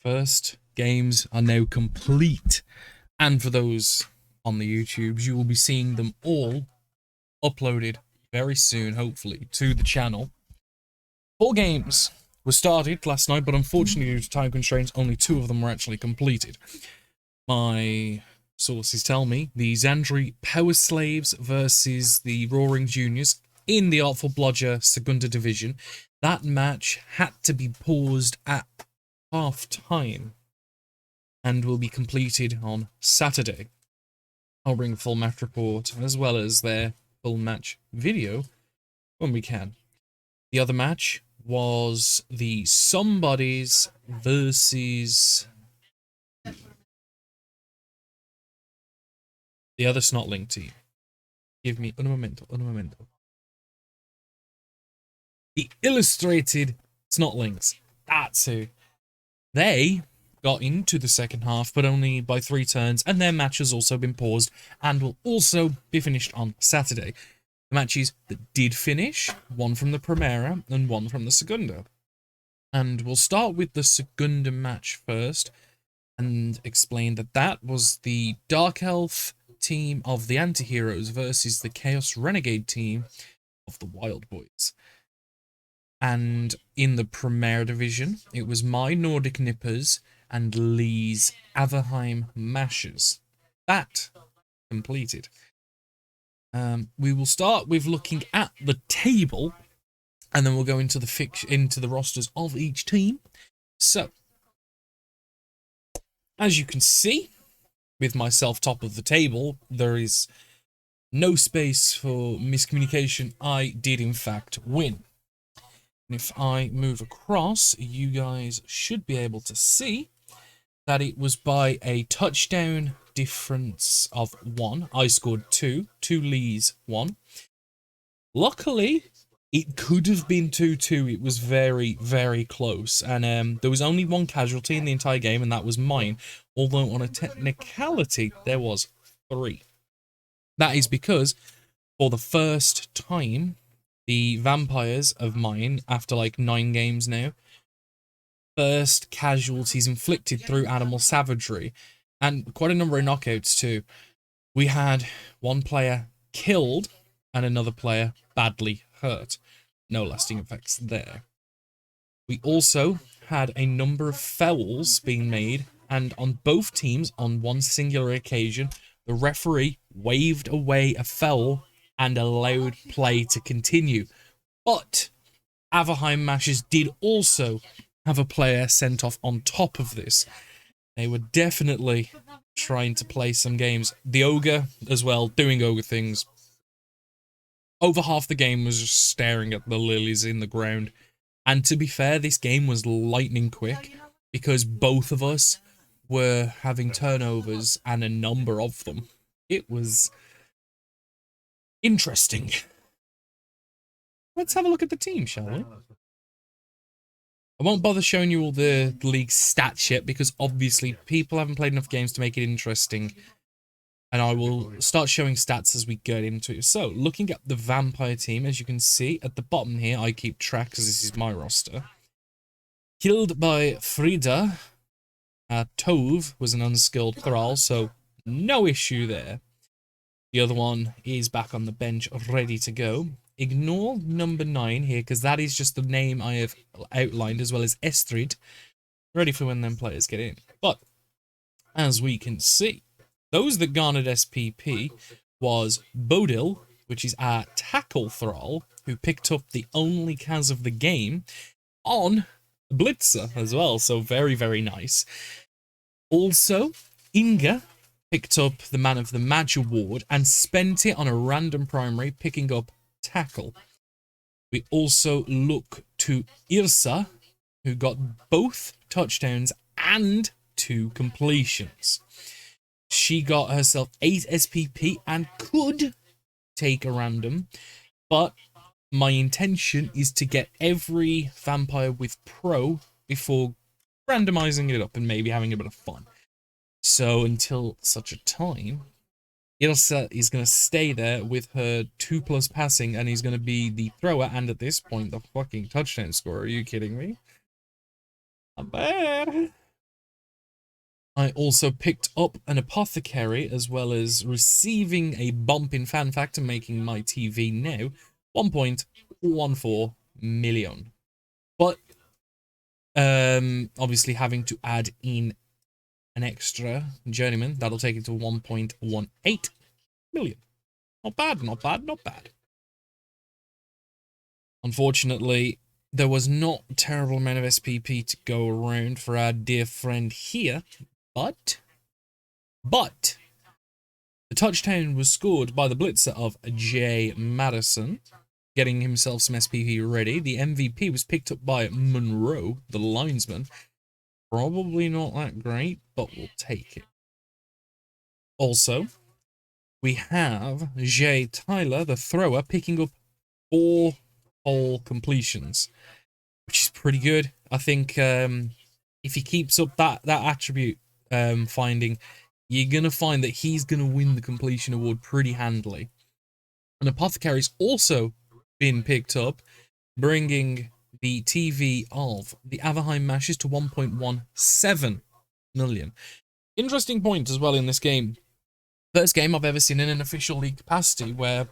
first games are now complete. And for those on the YouTubes, you will be seeing them all uploaded very soon, hopefully, to the channel. 4 games were started last night, but unfortunately, due to time constraints, only 2 of them were actually completed. My sources tell me the Xandri Power Slaves versus the Roaring Juniors in the Artful Bludger Segunda Division. That match had to be paused at half-time and will be completed on Saturday. I'll bring a full match report as well as their full match video when we can. The other match was the Somebodies versus the other Snotling team. Give me un momento. The Illustrated Snotlings. That's who. They got into the second half, but only by 3 turns, and their match has also been paused and will also be finished on Saturday. The matches that did finish, one from the Primera and one from the Segunda. And we'll start with the Segunda match first and explain that that was the Dark Elf team of the Antiheroes versus the Chaos Renegade team of the Wild Boys. And in the Primera division, it was my Nordic Nippers and Lee's Averheim Mashers. That completed. We will start with looking at the table, and then we'll go into the rosters of each team. So, as you can see, with myself top of the table, there is no space for miscommunication. I did in fact win. And if I move across, you guys should be able to see that it was by a touchdown difference of 1. I scored 2. 2 Lees 1. Luckily, it could have been 2-2. It was very, very close. And there was only 1 casualty in the entire game, and that was mine. Although on a technicality, there was 3. That is because, for the first time, the vampires of mine, after like 9 games now, first casualties inflicted through animal savagery, and quite a number of knockouts too. We had 1 player killed and another player badly hurt. No lasting effects there. We also had a number of fouls being made, and on both teams, on 1 singular occasion, the referee waved away a foul and allowed play to continue. But Averheim Mashers did also have a player sent off on top of this. They were definitely trying to play some games. The Ogre as well, doing Ogre things. Over half the game was just staring at the lilies in the ground. And to be fair, this game was lightning quick because both of us were having turnovers and a number of them. It was interesting. Let's have a look at the team, shall we? I won't bother showing you all the league stats yet because obviously people haven't played enough games to make it interesting. And I will start showing stats as we get into it. So, looking at the vampire team, as you can see at the bottom here, I keep track because this is my roster. Killed by Frida. Tove was an unskilled thrall, so no issue there. The other one is back on the bench, ready to go. Ignore number 9 here, because that is just the name I have outlined, as well as Estrid, ready for when them players get in. But, as we can see, those that garnered SPP was Bodil, which is our tackle thrall, who picked up the only Kaz of the game on Blitzer as well, so very, very nice. Also, Inga picked up the Man of the Match award and spent it on a random primary, picking up tackle. We also look to Irsa, who got both touchdowns and 2 completions. She got herself 8 SPP and could take a random, but my intention is to get every vampire with pro before randomizing it up and maybe having a bit of fun. So until such a time, Ilsa is going to stay there with her 2+ passing, and he's going to be the thrower, and at this point, the fucking touchdown scorer. Are you kidding me? Not bad. I also picked up an apothecary, as well as receiving a bump in fan factor, making my TV now 1.14 million. But obviously having to add in an extra journeyman, that'll take it to 1.18 million. Not bad, not bad, not bad. Unfortunately, there was not a terrible amount of SPP to go around for our dear friend here, but the touchdown was scored by the blitzer of Jay Madison, getting himself some SPP ready. The MVP was picked up by Monroe, the linesman. Probably not that great, but we'll take it. Also, we have Jay Tyler, the thrower, picking up 4 hole completions, which is pretty good. I think if he keeps up that attribute finding, you're going to find that he's going to win the completion award pretty handily. An apothecary's also been picked up, bringing the TV of the Averheim Mashers to 1.17 million. Interesting point as well in this game. First game I've ever seen in an official league capacity where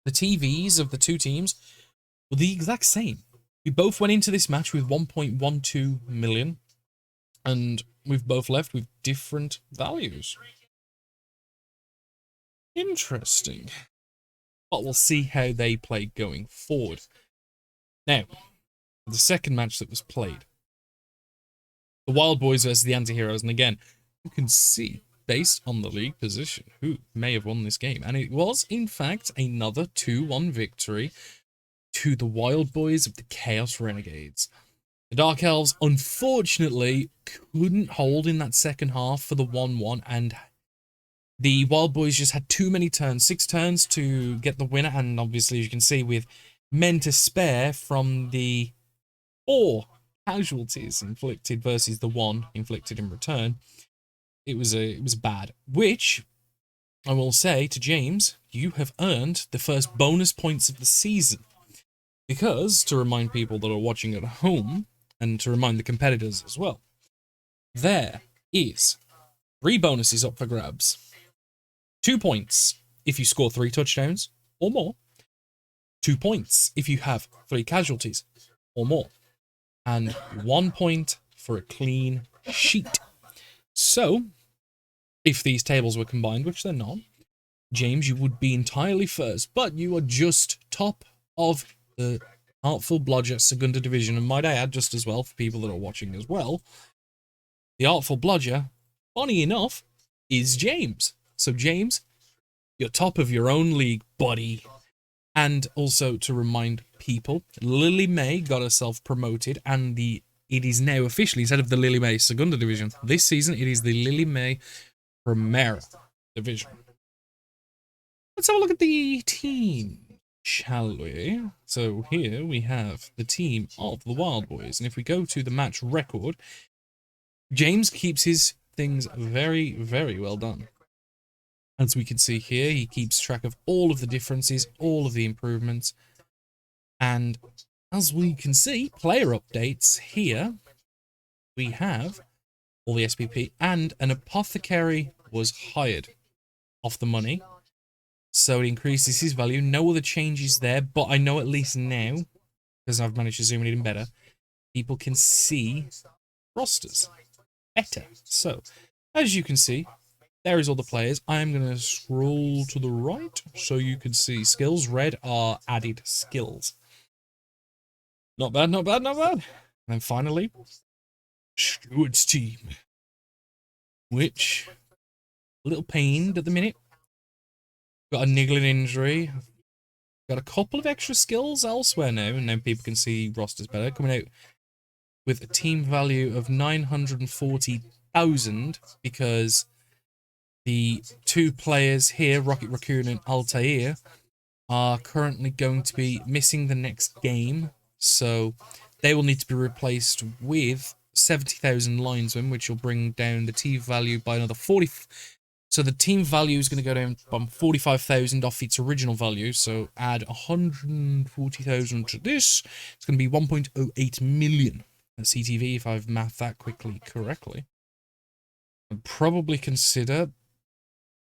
the TVs of the two teams were the exact same. We both went into this match with 1.12 million, and we've both left with different values. Interesting. But we'll see how they play going forward. Now, the second match that was played, the Wild Boys versus the Anti-Heroes, and again, you can see, based on the league position, who may have won this game. And it was, in fact, another 2-1 victory to the Wild Boys of the Chaos Renegades. The Dark Elves, unfortunately, couldn't hold in that second half for the 1-1, and the Wild Boys just had too many turns, 6 turns to get the winner, and obviously, as you can see, with men to spare from the 4 casualties inflicted versus the 1 inflicted in return, it was bad. Which, I will say to James, you have earned the first bonus points of the season. Because, to remind people that are watching at home, and to remind the competitors as well, there is 3 bonuses up for grabs. 2 points if you score 3 touchdowns or more. 2 points if you have 3 casualties or more. And 1 point for a clean sheet. So, if these tables were combined, which they're not, James, you would be entirely first, but you are just top of the Artful Bludger Segunda Division, and might I add just as well, for people that are watching as well, the Artful Bludger, funny enough, is James. So James, you're top of your own league, buddy. And also to remind people, Lily May got herself promoted, and it is now officially instead of the Lily May Segunda Division. This season, it is the Lily May Primera Division. Let's have a look at the team, shall we? So here we have the team of the Wild Boys, and if we go to the match record, James keeps his things very, very well done. As we can see here, he keeps track of all of the differences, all of the improvements, and as we can see, player updates here, we have all the SPP, and an apothecary was hired off the money. So it increases his value. No other changes there, but I know at least now, because I've managed to zoom it in better, people can see rosters better. So, as you can see, there is all the players. I'm going to scroll to the right so you can see skills. Red are added skills. Not bad, not bad, not bad. And then finally, Stuart's team, which, a little pained at the minute. Got a niggling injury. Got a couple of extra skills elsewhere now, and now people can see rosters better. Coming out with a team value of 940,000 because the 2 players here, Rocket Raccoon and Altair, are currently going to be missing the next game. So they will need to be replaced with 70,000 linesmen, which will bring down the team value by another 40. So the team value is going to go down from 45,000 off its original value. So add 140,000 to this. It's going to be 1.08 million at CTV if I've mathed that quickly correctly. I'd probably consider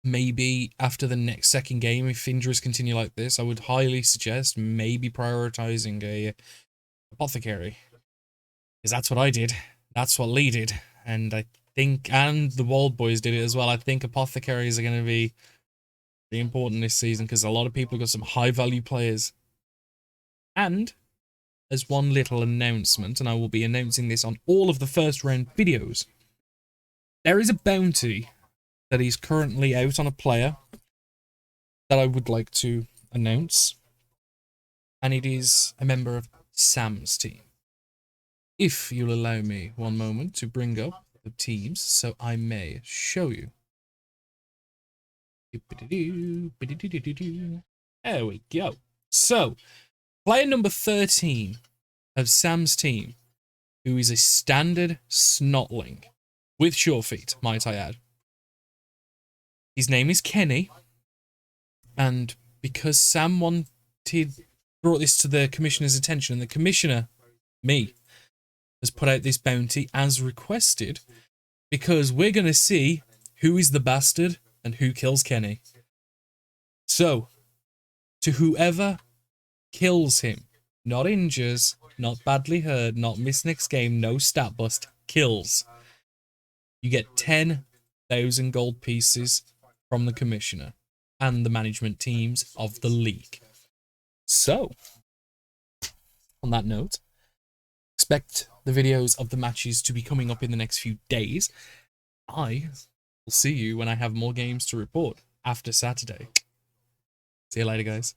maybe after the next second game, if injuries continue like this, I would highly suggest maybe prioritizing a apothecary. Because that's what I did. That's what Lee did. And I think, and the Wald boys did it as well. I think apothecaries are going to be really important this season because a lot of people got some high value players. And as one little announcement, and I will be announcing this on all of the first round videos, there is a bounty that is currently out on a player that I would like to announce. And it is a member of Sam's team. If you'll allow me one moment to bring up the teams so I may show you. There we go. So, player number 13 of Sam's team, who is a standard snotling, with sure feet, might I add. His name is Kenny, and because Sam brought this to the commissioner's attention, and the commissioner, me, has put out this bounty as requested, because we're going to see who is the bastard and who kills Kenny. So, to whoever kills him, not injures, not badly hurt, not miss next game, no stat bust, kills, you get 10,000 gold pieces from the commissioner and the management teams of the league. So, on that note, expect the videos of the matches to be coming up in the next few days. I will see you when I have more games to report after Saturday. See you later, guys.